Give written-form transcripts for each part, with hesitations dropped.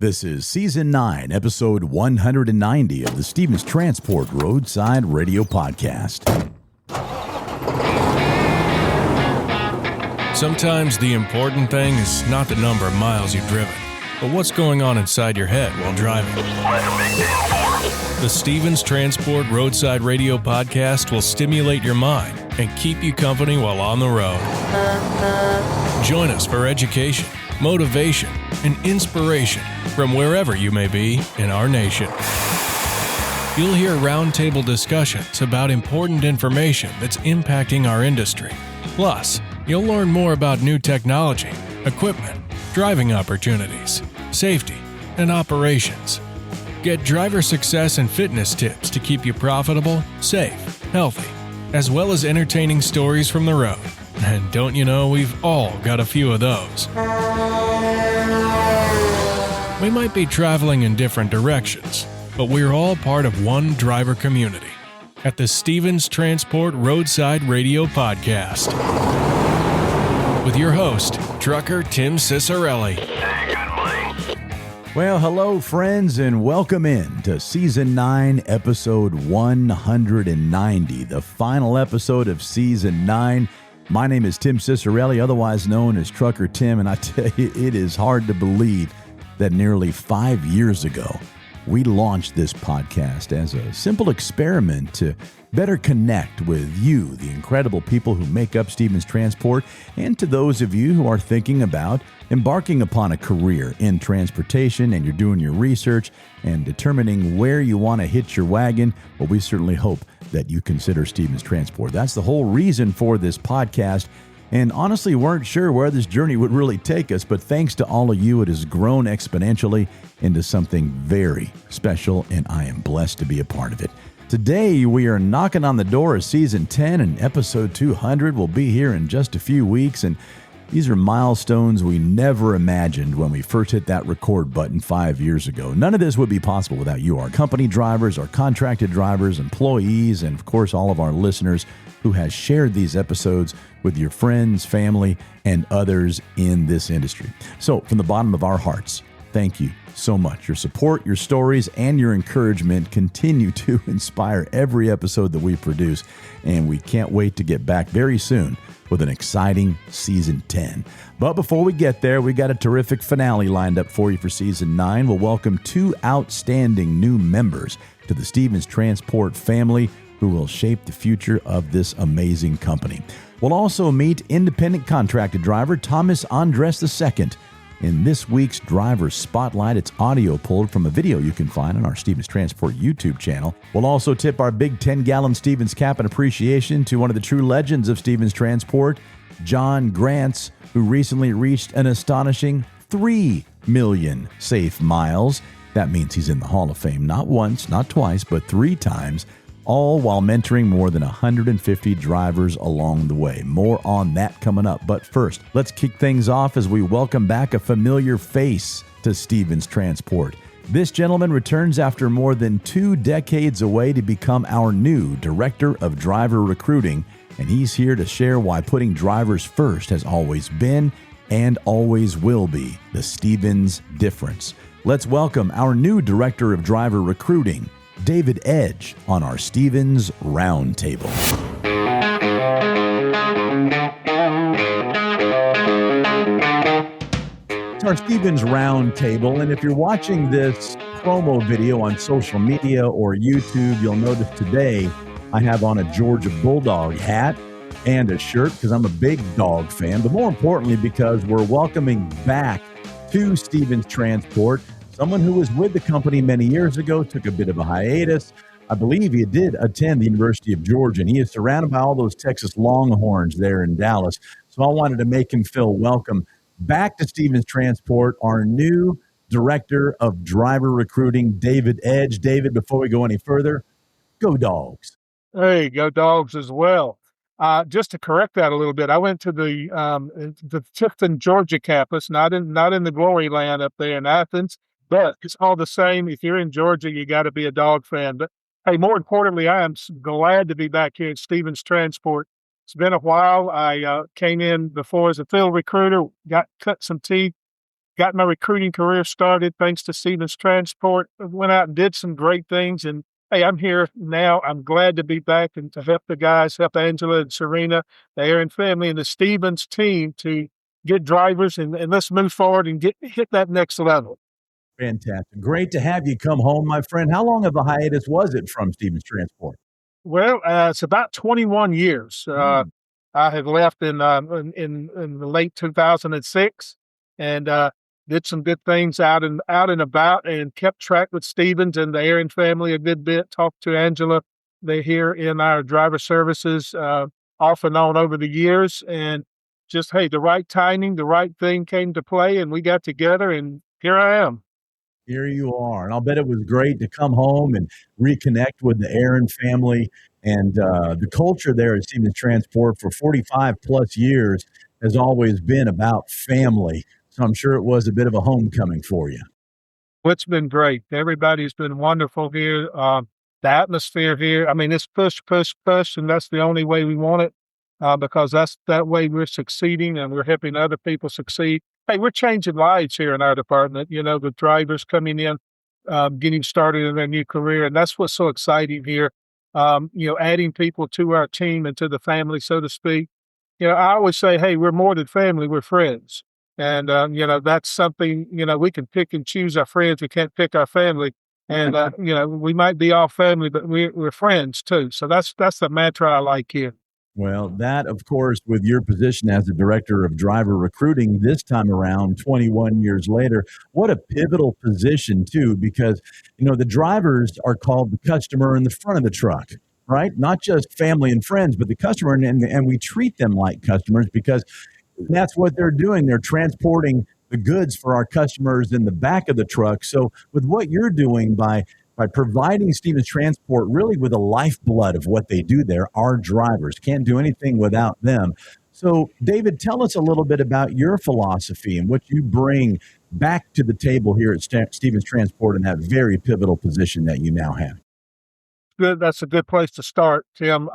This is Season 9, Episode 190 of the Stevens Transport Roadside Radio Podcast. Sometimes the important thing is not the number of miles you've driven, but what's going on inside your head while driving. The Stevens Transport Roadside Radio Podcast will stimulate your mind and keep you company while on the road. Join us for education, motivation, and inspiration from wherever you may be in our nation. You'll hear roundtable discussions about important information that's impacting our industry. Plus, you'll learn more about new technology, equipment, driving opportunities, safety, and operations. Get driver success and fitness tips to keep you profitable, safe, healthy, as well as entertaining stories from the road. And don't you know, we've all got a few of those. We might be traveling in different directions, but we're all part of one driver community at the Stevens Transport Roadside Radio Podcast. With your host, trucker Tim Cicerelli. Well, hello, friends, and welcome in to Season 9, Episode 190, the final episode of Season 9. My name is Tim Cicerelli, otherwise known as Trucker Tim, and I tell you, it is hard to believe that nearly 5 years ago, we launched this podcast as a simple experiment to better connect with you, the incredible people who make up Stevens Transport, and to those of you who are thinking about embarking upon a career in transportation and you're doing your research and determining where you want to hitch your wagon. Well, we certainly hope that you consider Stevens Transport. That's the whole reason for this podcast. And honestly, weren't sure where this journey would really take us, but thanks to all of you, it has grown exponentially into something very special, and I am blessed to be a part of it. Today, we are knocking on the door of Season 10, and Episode 200 will be here in just a few weeks, and these are milestones we never imagined when we first hit that record button 5 years ago. None of this would be possible without you, our company drivers, our contracted drivers, employees, and of course, all of our listeners who has shared these episodes with your friends, family, and others in this industry. So from the bottom of our hearts, thank you so much. Your support, your stories, and your encouragement continue to inspire every episode that we produce, and we can't wait to get back very soon with an exciting Season 10. But before we get there, we got a terrific finale lined up for you for Season 9. We'll welcome two outstanding new members to the Stevens Transport family who will shape the future of this amazing company. We'll also meet independent contracted driver Thomas Andres II. In this week's Driver Spotlight, it's audio pulled from a video you can find on our Stevens Transport YouTube channel. We'll also tip our big 10-gallon Stevens cap in appreciation to one of the true legends of Stevens Transport, John Grants, who recently reached an astonishing 3 million safe miles. That means he's in the Hall of Fame not once, not twice, but 3 times, all while mentoring more than 150 drivers along the way. More on that coming up. But first, let's kick things off as we welcome back a familiar face to Stevens Transport. This gentleman returns after more than 2 decades away to become our new Director of Driver Recruiting, and he's here to share why putting drivers first has always been and always will be the Stevens difference. Let's welcome our new Director of Driver Recruiting, David Edge, on our Stevens Roundtable. It's our Stevens Roundtable, and if you're watching this promo video on social media or YouTube, you'll notice today I have on a Georgia Bulldog hat and a shirt because I'm a big dog fan, but more importantly because we're welcoming back to Stevens Transport someone who was with the company many years ago, took a bit of a hiatus. I believe he did attend the University of Georgia, and he is surrounded by all those Texas Longhorns there in Dallas. So I wanted to make him feel welcome back to Stevens Transport, our new Director of Driver Recruiting, David Edge. David, before we go any further, go Dogs. Hey, go Dogs as well. Just to correct that a little bit, I went to the Tifton, Georgia campus, not in the glory land up there in Athens. But it's all the same. If you're in Georgia, you got to be a dog fan. But hey, more importantly, I am glad to be back here at Stevens Transport. It's been a while. I came in before as a field recruiter, cut some teeth, got my recruiting career started thanks to Stevens Transport. I went out and did some great things. And hey, I'm here now. I'm glad to be back and to help the guys, help Angela and Serena, the Aaron family, and the Stevens team to get drivers and let's move forward and hit that next level. Fantastic. Great to have you come home, my friend. How long of a hiatus was it from Stevens Transport? Well, it's about 21 years. I had left in the late 2006 and did some good things out and about and kept track with Stevens and the Aaron family a good bit. Talked to Angela. They're here in our driver services off and on over the years. And just, hey, the right timing, the right thing came to play, and we got together, and here I am. Here you are. And I'll bet it was great to come home and reconnect with the Aaron family. And the culture there at Stevens Transport for 45 plus years has always been about family. So I'm sure it was a bit of a homecoming for you. Well, it's been great. Everybody's been wonderful here. The atmosphere here, I mean, it's push, push, push, and that's the only way we want it because that's that way we're succeeding and we're helping other people succeed. Hey, we're changing lives here in our department, the drivers coming in, getting started in their new career. And that's what's so exciting here, adding people to our team and to the family, so to speak. I always say, hey, we're more than family, we're friends. And, that's something, we can pick and choose our friends. We can't pick our family. And, we might be all family, but we're friends too. So that's the mantra I like here. Well, that, of course, with your position as the director of driver recruiting this time around, 21 years later, what a pivotal position, too, because, the drivers are called the customer in the front of the truck, right? Not just family and friends, but the customer. And we treat them like customers because that's what they're doing. They're transporting the goods for our customers in the back of the truck. So with what you're doing by providing Stevens Transport really with the lifeblood of what they do there, our drivers can't do anything without them. So, David, tell us a little bit about your philosophy and what you bring back to the table here at Stevens Transport in that very pivotal position that you now have. Good. That's a good place to start, Tim.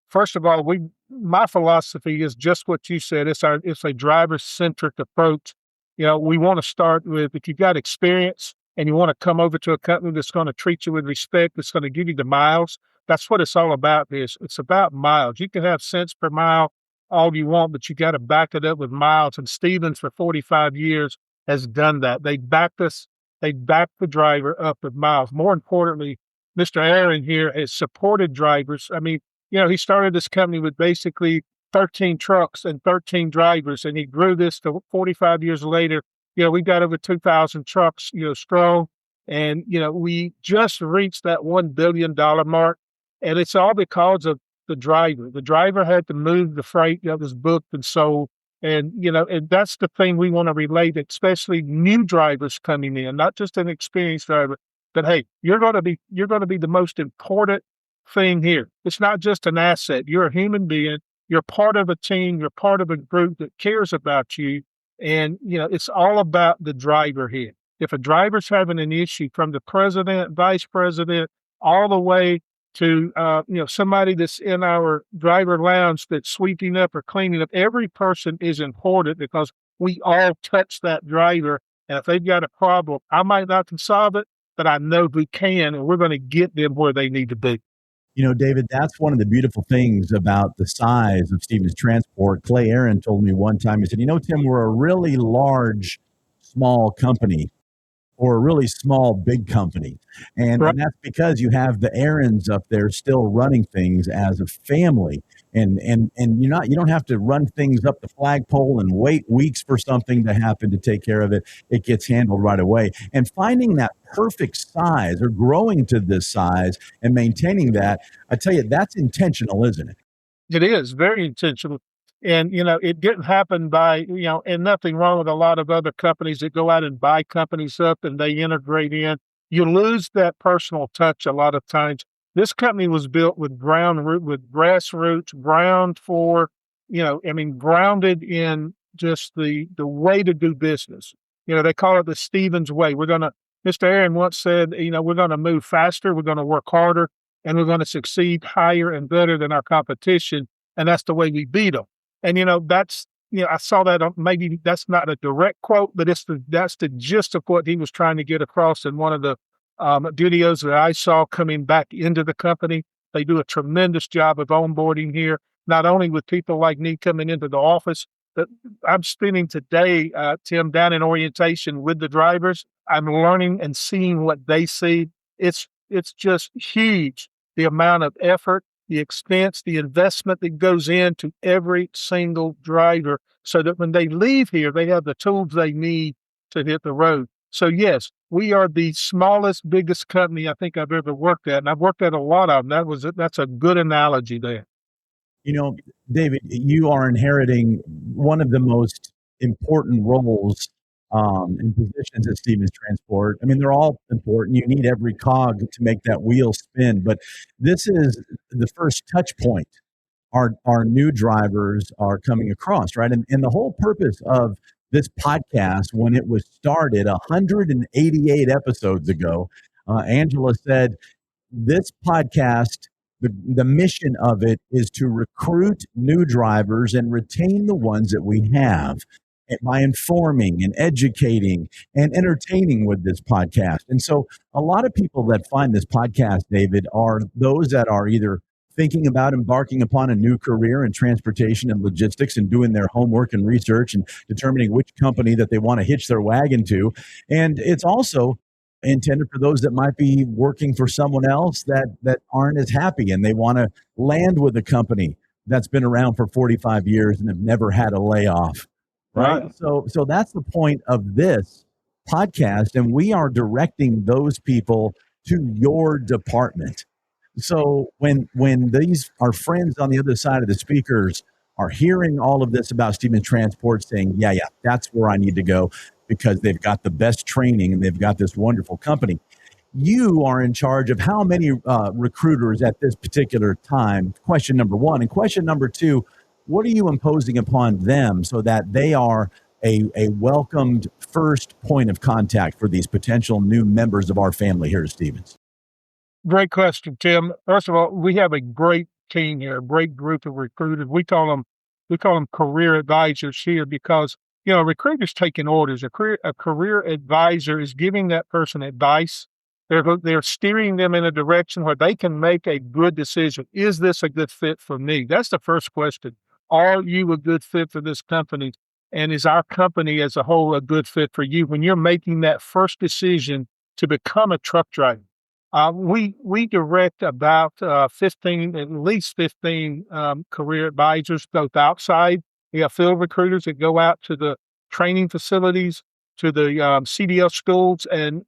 First of all, my philosophy is just what you said. It's a driver-centric approach. We want to start with, if you've got experience, and you want to come over to a company that's going to treat you with respect, that's going to give you the miles, that's what it's all about. It's about miles. You can have cents per mile all you want, but you got to back it up with miles. And Stevens for 45 years has done that. They backed us. They backed the driver up with miles. More importantly, Mr. Aaron here has supported drivers. I mean, he started this company with basically 13 trucks and 13 drivers, and he grew this to 45 years later. We've got over 2,000 trucks, strong. And, we just reached that $1 billion mark. And it's all because of the driver. The driver had to move the freight that was booked and sold. And, and that's the thing we want to relate, especially new drivers coming in, not just an experienced driver. But hey, you're going to be the most important thing here. It's not just an asset. You're a human being. You're part of a team. You're part of a group that cares about you. And, it's all about the driver here. If a driver's having an issue, from the president, vice president, all the way to, somebody that's in our driver lounge that's sweeping up or cleaning up, every person is important because we all touch that driver. And if they've got a problem, I might not can solve it, but I know we can, and we're going to get them where they need to be. David, that's one of the beautiful things about the size of Stevens Transport. Clay Aaron told me one time, he said, Tim, we're a really large, small company or a really small, big company. And that's because you have the Aarons up there still running things as a family. And you don't have to run things up the flagpole and wait weeks for something to happen to take care of it. It gets handled right away. And finding that perfect size or growing to this size and maintaining that, I tell you, that's intentional, isn't it? It is very intentional. And, it didn't happen by, and nothing wrong with a lot of other companies that go out and buy companies up and they integrate in. You lose that personal touch a lot of times. This company was built with grassroots, ground for, grounded in just the way to do business. They call it the Stevens way. Mr. Aaron once said, we're going to move faster, we're going to work harder, and we're going to succeed higher and better than our competition. And that's the way we beat them. And, that's I saw that maybe that's not a direct quote, but that's the gist of what he was trying to get across in one of the videos that I saw coming back into the company. They do a tremendous job of onboarding here, not only with people like me coming into the office, but I'm spending today, Tim, down in orientation with the drivers. I'm learning and seeing what they see. It's just huge, the amount of effort, the expense, the investment that goes into every single driver so that when they leave here, they have the tools they need to hit the road. So yes, we are the smallest, biggest company I think I've ever worked at. And I've worked at a lot of them. That's a good analogy there. David, you are inheriting one of the most important roles and positions at Stevens Transport. I mean, they're all important. You need every cog to make that wheel spin, but this is the first touch point our new drivers are coming across, right? And the whole purpose of this podcast, when it was started 188 episodes ago, Angela said, this podcast, the mission of it is to recruit new drivers and retain the ones that we have by informing and educating and entertaining with this podcast. And so a lot of people that find this podcast, David, are those that are either thinking about embarking upon a new career in transportation and logistics and doing their homework and research and determining which company that they want to hitch their wagon to. And it's also intended for those that might be working for someone else that aren't as happy and they want to land with a company that's been around for 45 years and have never had a layoff. Right. So that's the point of this podcast. And we are directing those people to your department. So when these our friends on the other side of the speakers are hearing all of this about Stevens Transport saying, yeah, that's where I need to go because they've got the best training and they've got this wonderful company. You are in charge of how many recruiters at this particular time? Question number one. And question number two, what are you imposing upon them so that they are a welcomed first point of contact for these potential new members of our family here at Stevens? Great question, Tim. First of all, we have a great team here, a great group of recruiters. We call them career advisors here because, recruiters taking orders. A career advisor is giving that person advice. They're steering them in a direction where they can make a good decision. Is this a good fit for me? That's the first question. Are you a good fit for this company? And is our company as a whole a good fit for you when you're making that first decision to become a truck driver? We direct about at least 15 career advisors, both outside. We have field recruiters that go out to the training facilities, to the CDL schools, and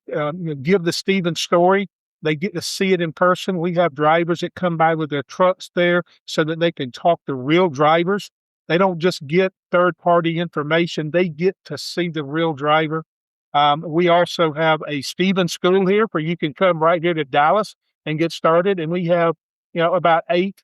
give the Stevens story. They get to see it in person. We have drivers that come by with their trucks there so that they can talk to real drivers. They don't just get third-party information. They get to see the real driver. We also have a Stevens school here where you can come right here to Dallas and get started. And we have, about 8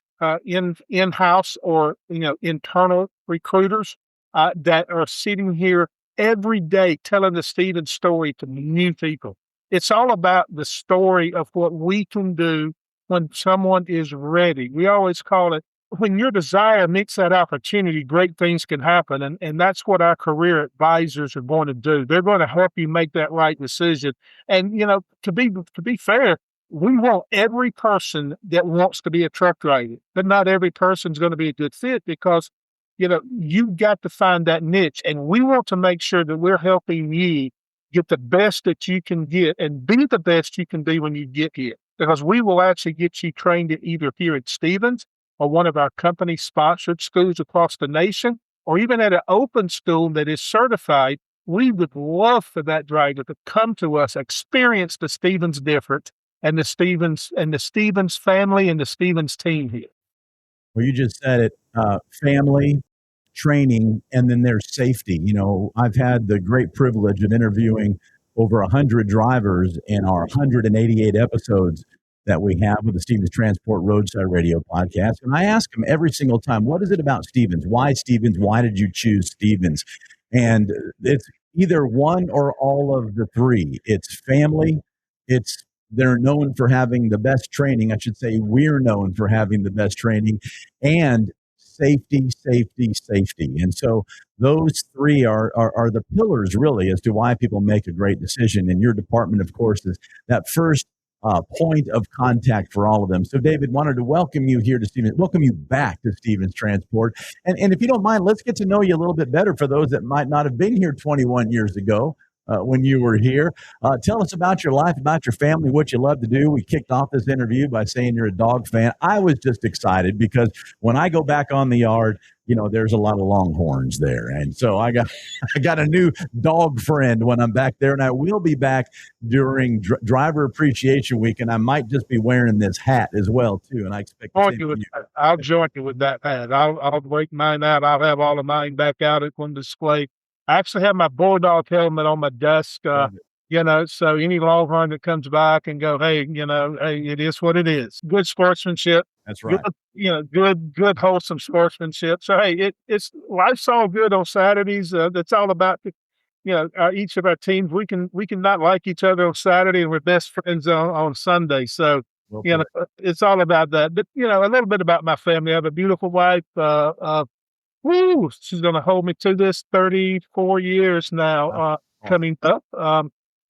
in-house or, internal recruiters that are sitting here every day telling the Stevens story to new people. It's all about the story of what we can do when someone is ready. We always call it, when your desire meets that opportunity, great things can happen. And that's what our career advisors are going to do. They're going to help you make that right decision. And, to be fair, we want every person that wants to be a truck driver, but not every person's going to be a good fit because, you've got to find that niche. And we want to make sure that we're helping you get the best that you can get and be the best you can be when you get here. Because we will actually get you trained either here at Stevens or one of our company-sponsored schools across the nation, or even at an open school that is certified. We would love for that driver to come to us, experience the Stevens difference, and the Stevens family and the Stevens team here. Well, you just said it, family, training, and then there's safety. I've had the great privilege of interviewing over 100 drivers in our 188 episodes that we have with the Stevens Transport Roadside Radio podcast. And I ask them every single time, what is it about Stevens? Why Stevens? Why did you choose Stevens? And it's either one or all of the three. It's family. They're known for having the best training. I should say we're known for having the best training, and safety, safety, safety. And so those three are the pillars really as to why people make a great decision. And your department, of course, is that first point of contact for all of them. So, David, wanted to welcome you here to welcome you back to Stevens Transport. And if you don't mind, let's get to know you a little bit better for those that might not have been here 21 years ago when you were here. Tell us about your life, about your family, what you love to do. We kicked off this interview by saying you're a dog fan. I was just excited because when I go back on the yard, there's a lot of Longhorns there. And so I got a new dog friend when I'm back there, and I will be back during Driver Appreciation Week, and I might just be wearing this hat as well, too. And I expect I'll join you with that hat. I'll break mine out. I'll have all of mine back out at one display. I actually have my Bulldog helmet on my desk, so any Longhorn that comes by can go, hey, it is what it is. Good sportsmanship. That's right. Good, wholesome sportsmanship. So, hey, it's life's all good on Saturdays. That's all about, each of our teams. We can not like each other on Saturday, and we're best friends on Sunday. So, it's all about that. But, a little bit about my family. I have a beautiful wife. She's going to hold me to this 34 years now, coming up.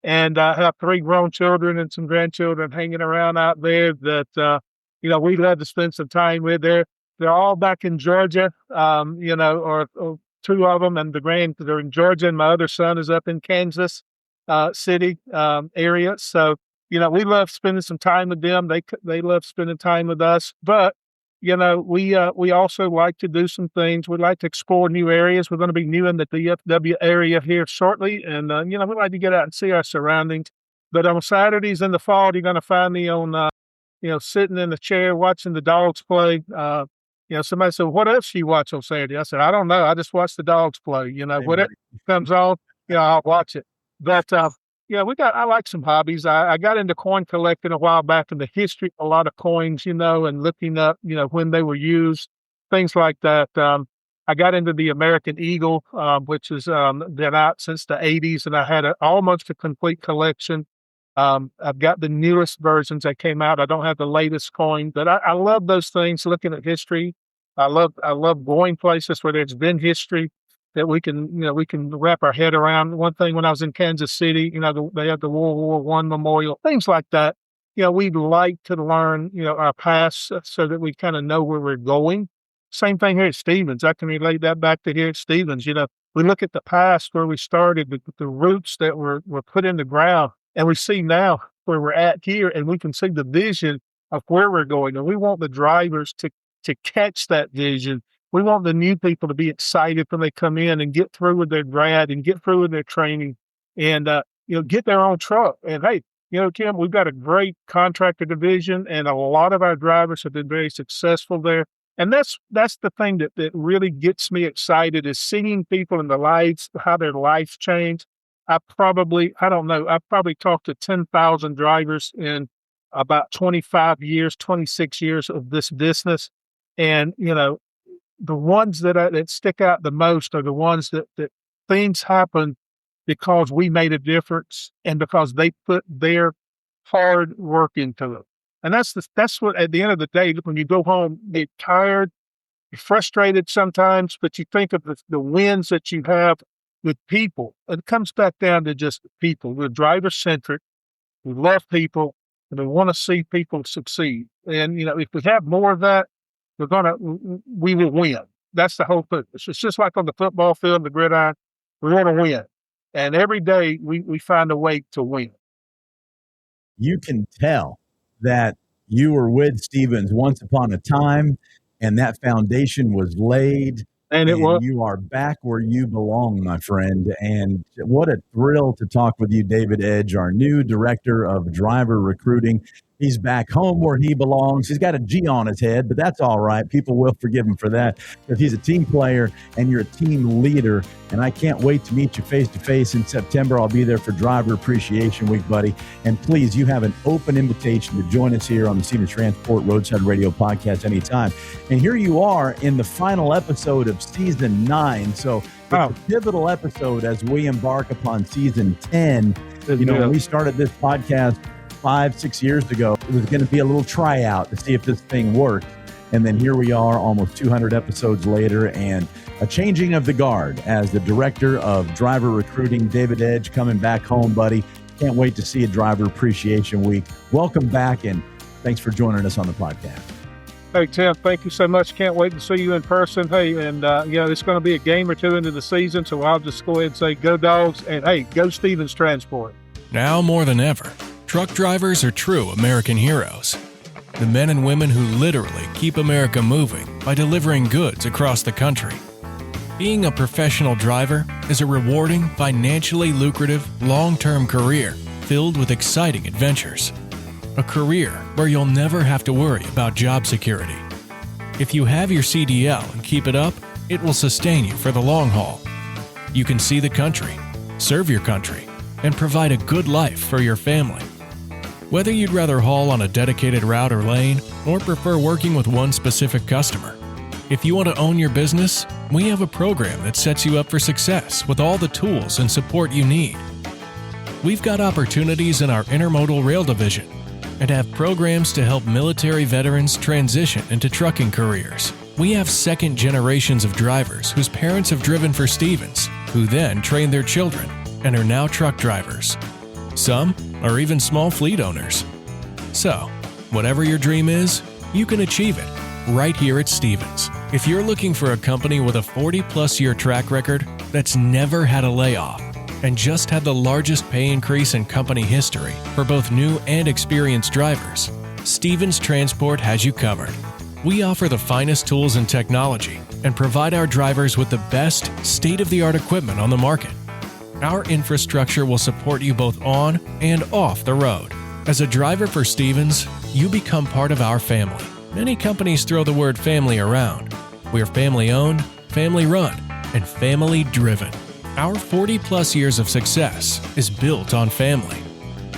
And I have 3 grown children and some grandchildren hanging around out there that, we love to spend some time with. They're all back in Georgia, or 2 of them, and they're in Georgia, and my other son is up in Kansas City area. So, we love spending some time with them. They love spending time with us. But, we also like to do some things. We like to explore new areas. We're going to be new in the DFW area here shortly. And, we like to get out and see our surroundings. But on Saturdays in the fall, you're going to find me on, sitting in the chair watching the dogs play. Somebody said, what else do you watch on Saturday? I said, I don't know. I just watch the dogs play. Whatever comes on, I'll watch it. But, I like some hobbies. I got into coin collecting a while back, in the history of a lot of coins, and looking up, when they were used, things like that. I got into the American Eagle, which has been out since the 80s, and I had almost a complete collection. I've got the newest versions that came out. I don't have the latest coin, but I love those things, looking at history. I love going places where there's been history that we can wrap our head around. One thing, when I was in Kansas City, they had the World War I memorial, things like that. We'd like to learn, our past so that we kind of know where we're going. Same thing here at Stevens. I can relate that back to here at Stevens. We look at the past, where we started, the roots that were put in the ground, and we see now where we're at here, and we can see the vision of where we're going. And we want the drivers to catch that vision. We want the new people to be excited when they come in and get through with their grad and get through with their training and, get their own truck. And hey, Tim, we've got a great contractor division, and a lot of our drivers have been very successful there. And that's the thing that really gets me excited, is seeing people in their lives, how their lives change. I've probably talked to 10,000 drivers in about 25 years, 26 years of this business. And, the ones that stick out the most are the ones that things happen because we made a difference and because they put their hard work into it. And that's what, at the end of the day, when you go home, you're tired, you're frustrated sometimes, but you think of the wins that you have with people. And it comes back down to just people. We're driver-centric. We love people, and we want to see people succeed. And, if we have more of that, we will win. That's the whole thing. It's just like on the football field, the gridiron. We want to win. And every day we find a way to win. You can tell that you were with Stevens once upon a time, and that foundation was laid. And you are back where you belong, my friend. And what a thrill to talk with you, David Edge, our new director of driver recruiting. He's back home where he belongs. He's got a G on his head, but that's all right. People will forgive him for that, because he's a team player and you're a team leader. And I can't wait to meet you face-to-face in September. I'll be there for Driver Appreciation Week, buddy. And please, you have an open invitation to join us here on the Stevens Transport Roadside Radio podcast anytime. And here you are in the final episode of Season 9. So it's a pivotal episode as we embark upon Season 10. When we started this podcast 5-6 years ago, it was going to be a little tryout to see if this thing worked. And then here we are almost 200 episodes later, and a changing of the guard as the director of driver recruiting, David Edge, coming back home, buddy. Can't wait to see you Driver Appreciation Week. Welcome back, and thanks for joining us on the podcast. Hey, Tim, thank you so much. Can't wait to see you in person. Hey, and, it's going to be a game or two into the season, so I'll just go ahead and say go Dogs, and, hey, go Stevens Transport. Now more than ever, truck drivers are true American heroes. The men and women who literally keep America moving by delivering goods across the country. Being a professional driver is a rewarding, financially lucrative, long-term career filled with exciting adventures. A career where you'll never have to worry about job security. If you have your CDL and keep it up, it will sustain you for the long haul. You can see the country, serve your country, and provide a good life for your family. Whether you'd rather haul on a dedicated route or lane, or prefer working with one specific customer, if you want to own your business, we have a program that sets you up for success with all the tools and support you need. We've got opportunities in our intermodal rail division, and have programs to help military veterans transition into trucking careers. We have second generations of drivers whose parents have driven for Stevens, who then trained their children and are now truck drivers. Some are even small fleet owners. So, whatever your dream is, you can achieve it right here at Stevens. If you're looking for a company with a 40-plus year track record that's never had a layoff, and just had the largest pay increase in company history for both new and experienced drivers, Stevens Transport has you covered. We offer the finest tools and technology and provide our drivers with the best state-of-the-art equipment on the market. Our infrastructure will support you both on and off the road. As a driver for Stevens, you become part of our family. Many companies throw the word family around. We're family-owned, family-run, and family-driven. Our 40-plus years of success is built on family.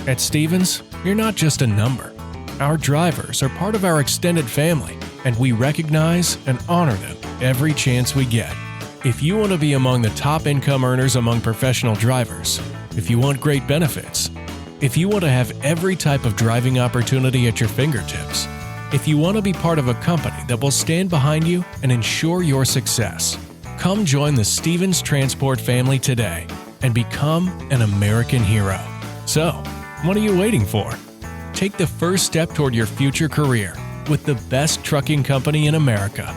At Stevens, you're not just a number. Our drivers are part of our extended family, and we recognize and honor them every chance we get. If you want to be among the top income earners among professional drivers, if you want great benefits, if you want to have every type of driving opportunity at your fingertips, if you want to be part of a company that will stand behind you and ensure your success, come join the Stevens Transport family today and become an American hero. So, what are you waiting for? Take the first step toward your future career with the best trucking company in America.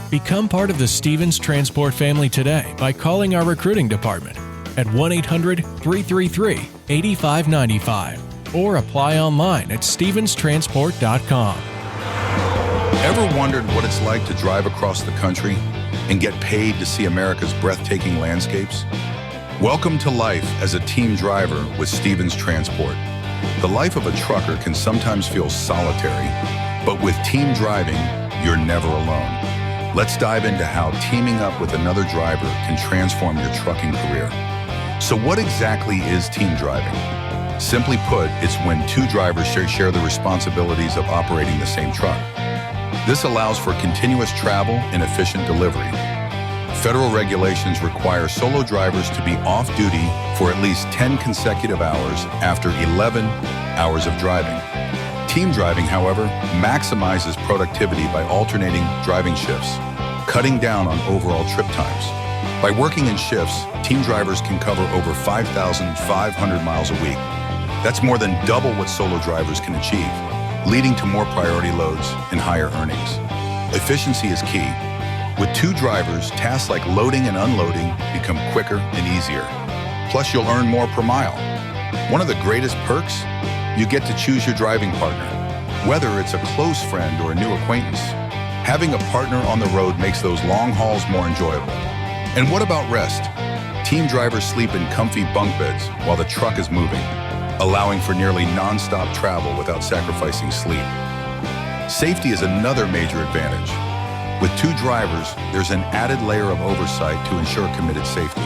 Become part of the Stevens Transport family today by calling our recruiting department at 1-800-333-8595 or apply online at stevenstransport.com. Ever wondered what it's like to drive across the country and get paid to see America's breathtaking landscapes? Welcome to life as a team driver with Stevens Transport. The life of a trucker can sometimes feel solitary, but with team driving, you're never alone. Let's dive into how teaming up with another driver can transform your trucking career. So what exactly is team driving? Simply put, it's when two drivers share the responsibilities of operating the same truck. This allows for continuous travel and efficient delivery. Federal regulations require solo drivers to be off-duty for at least 10 consecutive hours after 11 hours of driving. Team driving, however, maximizes productivity by alternating driving shifts, cutting down on overall trip times. By working in shifts, team drivers can cover over 5,500 miles a week. That's more than double what solo drivers can achieve, leading to more priority loads and higher earnings. Efficiency is key. With two drivers, tasks like loading and unloading become quicker and easier. Plus, you'll earn more per mile. One of the greatest perks? You get to choose your driving partner, whether it's a close friend or a new acquaintance. Having a partner on the road makes those long hauls more enjoyable. And what about rest? Team drivers sleep in comfy bunk beds while the truck is moving, allowing for nearly non-stop travel without sacrificing sleep. Safety is another major advantage. With two drivers, there's an added layer of oversight to ensure committed safety.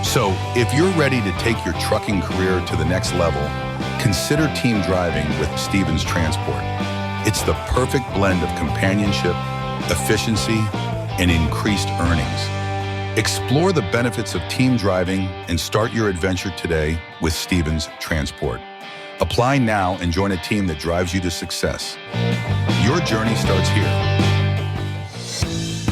So, if you're ready to take your trucking career to the next level, consider team driving with Stevens Transport. It's the perfect blend of companionship, efficiency, and increased earnings. Explore the benefits of team driving and start your adventure today with Stevens Transport. Apply now and join a team that drives you to success. Your journey starts here.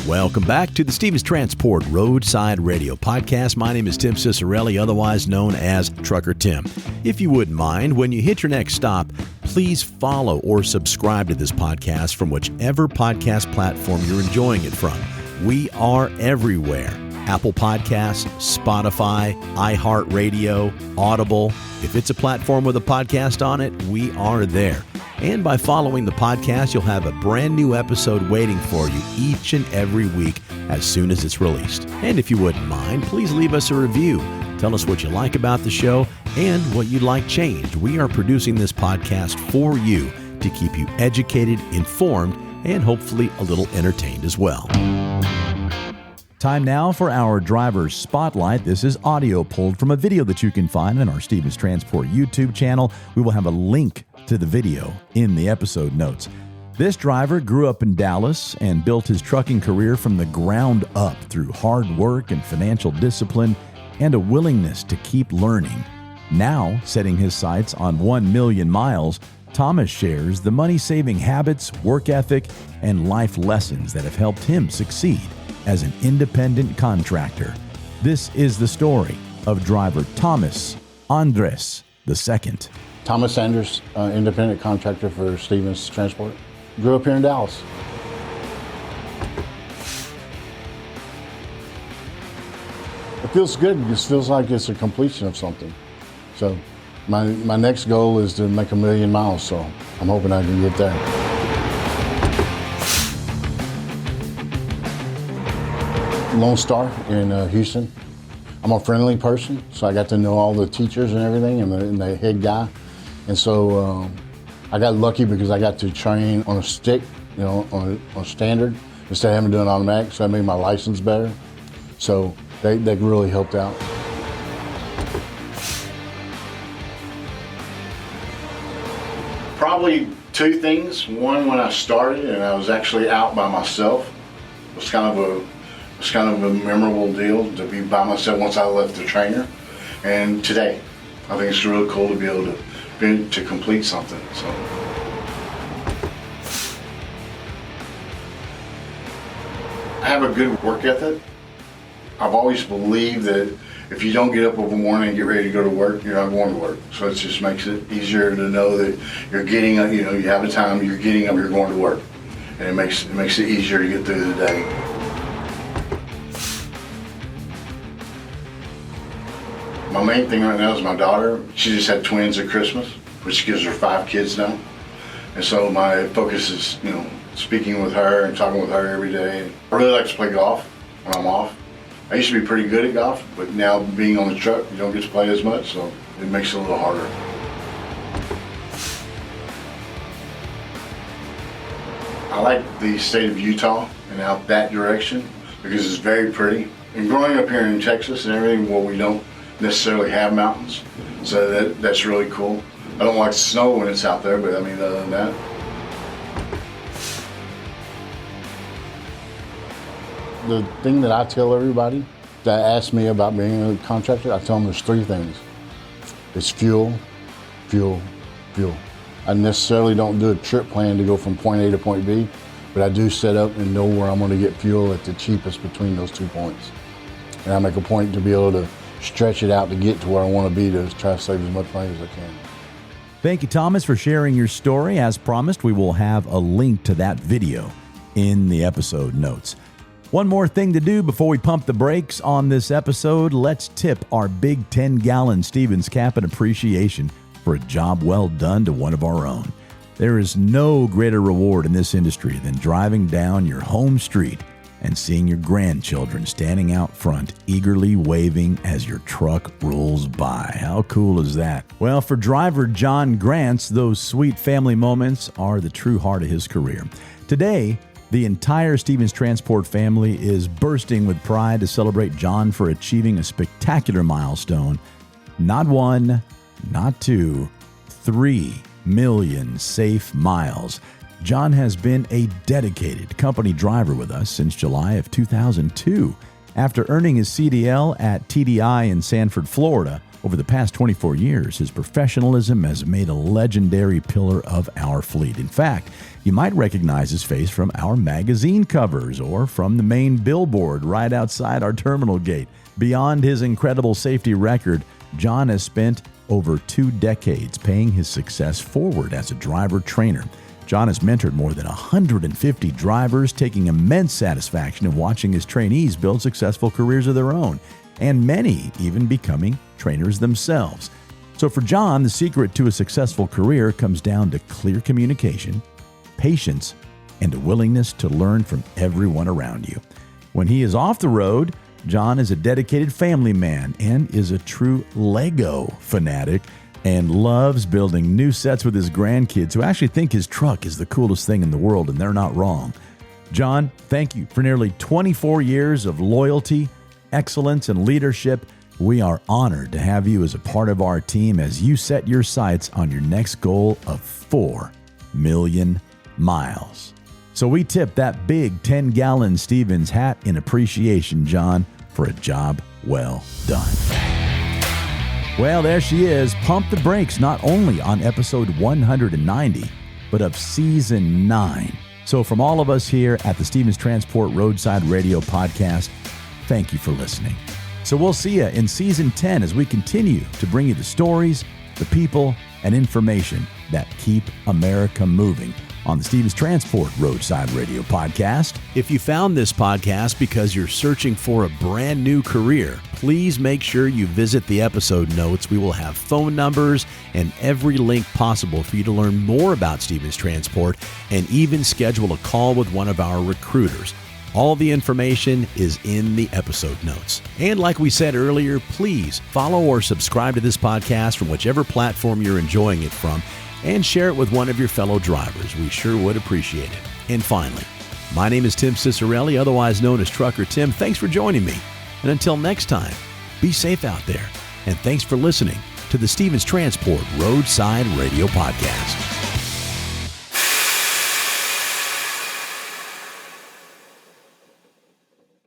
Welcome back to the Stevens Transport Roadside Radio Podcast. My name is Tim Cicerelli, otherwise known as Trucker Tim. If you wouldn't mind, when you hit your next stop, please follow or subscribe to this podcast from whichever podcast platform you're enjoying it from. We are everywhere. Apple Podcasts, Spotify, iHeartRadio, Audible. If it's a platform with a podcast on it, we are there. And by following the podcast, you'll have a brand new episode waiting for you each and every week as soon as it's released. And if you wouldn't mind, please leave us a review. Tell us what you like about the show and what you'd like changed. We are producing this podcast for you to keep you educated, informed, and hopefully a little entertained as well. Time now for our driver spotlight. This is audio pulled from a video that you can find on our Stevens Transport YouTube channel. We will have a link to the video in the episode notes. This driver grew up in Dallas and built his trucking career from the ground up through hard work and financial discipline and a willingness to keep learning. Now, setting his sights on 1 million miles, Thomas shares the money-saving habits, work ethic, and life lessons that have helped him succeed as an independent contractor. This is the story of driver Thomas Andres II. Thomas Andres, independent contractor for Stevens Transport. Grew up here in Dallas. It feels good. It just feels like it's a completion of something. So my next goal is to make 1 million miles, so I'm hoping I can get there. Lone Star in Houston. I'm a friendly person, so I got to know all the teachers and everything and the head guy. And so I got lucky because I got to train on a stick, on a standard, instead of having to do an automatic, so that made my license better. So they really helped out. Probably two things. One, when I started and I was actually out by myself, it was kind of a memorable deal to be by myself once I left the trainer. And today, I think it's really cool to be able to complete something. So I have a good work ethic. I've always believed that if you don't get up every morning and get ready to go to work, you're not going to work. So it just makes it easier to know that you're getting up, you have a time, you're getting up, you're going to work. And it makes it easier to get through the day. My main thing right now is my daughter. She just had twins at Christmas, which gives her 5 kids now. And so my focus is, speaking with her and talking with her every day. I really like to play golf when I'm off. I used to be pretty good at golf, but now being on the truck, you don't get to play as much, so it makes it a little harder. I like the state of Utah and out that direction because it's very pretty. And growing up here in Texas and everything, well, we don't necessarily have mountains, so that's really cool. I don't like snow when it's out there, but other than that. The thing that I tell everybody that asks me about being a contractor, I tell them there's 3 things. It's fuel, fuel, fuel. I necessarily don't do a trip plan to go from point A to point B, but I do set up and know where I'm going to get fuel at the cheapest between those 2 points. And I make a point to be able to stretch it out to get to where I want to be to try to save as much money as I can. Thank you, Thomas, for sharing your story. As promised, we will have a link to that video in the episode notes. One more thing to do before we pump the brakes on this episode. Let's tip our big 10-gallon Stevens cap in appreciation for a job well done to one of our own. There is no greater reward in this industry than driving down your home street and seeing your grandchildren standing out front, eagerly waving as your truck rolls by. How cool is that? Well, for driver John Grants, those sweet family moments are the true heart of his career. Today, the entire Stevens Transport family is bursting with pride to celebrate John for achieving a spectacular milestone. Not 1, not 2, 3 million safe miles. John has been a dedicated company driver with us since July of 2002. After earning his CDL at TDI in Sanford, Florida, Over the past 24 years, his professionalism has made a legendary pillar of our fleet. In fact, you might recognize his face from our magazine covers or from the main billboard right outside our terminal gate. Beyond his incredible safety record, John has spent over 2 decades paying his success forward as a driver trainer. John has mentored more than 150 drivers, taking immense satisfaction in watching his trainees build successful careers of their own, and many even becoming trainers themselves. So for John, the secret to a successful career comes down to clear communication, patience, and a willingness to learn from everyone around you. When he is off the road, John is a dedicated family man and is a true Lego fanatic and loves building new sets with his grandkids who actually think his truck is the coolest thing in the world, and they're not wrong. John, thank you for nearly 24 years of loyalty, excellence, and leadership. We are honored to have you as a part of our team as you set your sights on your next goal of 4 million miles. So we tip that big 10-gallon Stevens hat in appreciation, John, for a job well done. Well, there she is. Pump the brakes not only on episode 190, but of season 9. So from all of us here at the Stevens Transport Roadside Radio Podcast, thank you for listening. So we'll see you in season 10 as we continue to bring you the stories, the people, and information that keep America moving on the Stevens Transport Roadside Radio Podcast. If you found this podcast because you're searching for a brand new career, please make sure you visit the episode notes. We will have phone numbers and every link possible for you to learn more about Stevens Transport and even schedule a call with one of our recruiters. All the information is in the episode notes. And like we said earlier, please follow or subscribe to this podcast from whichever platform you're enjoying it from, and share it with one of your fellow drivers. We sure would appreciate it. And finally, my name is Tim Cicerelli, otherwise known as Trucker Tim. Thanks for joining me. And until next time, be safe out there. And thanks for listening to the Stevens Transport Roadside Radio Podcast.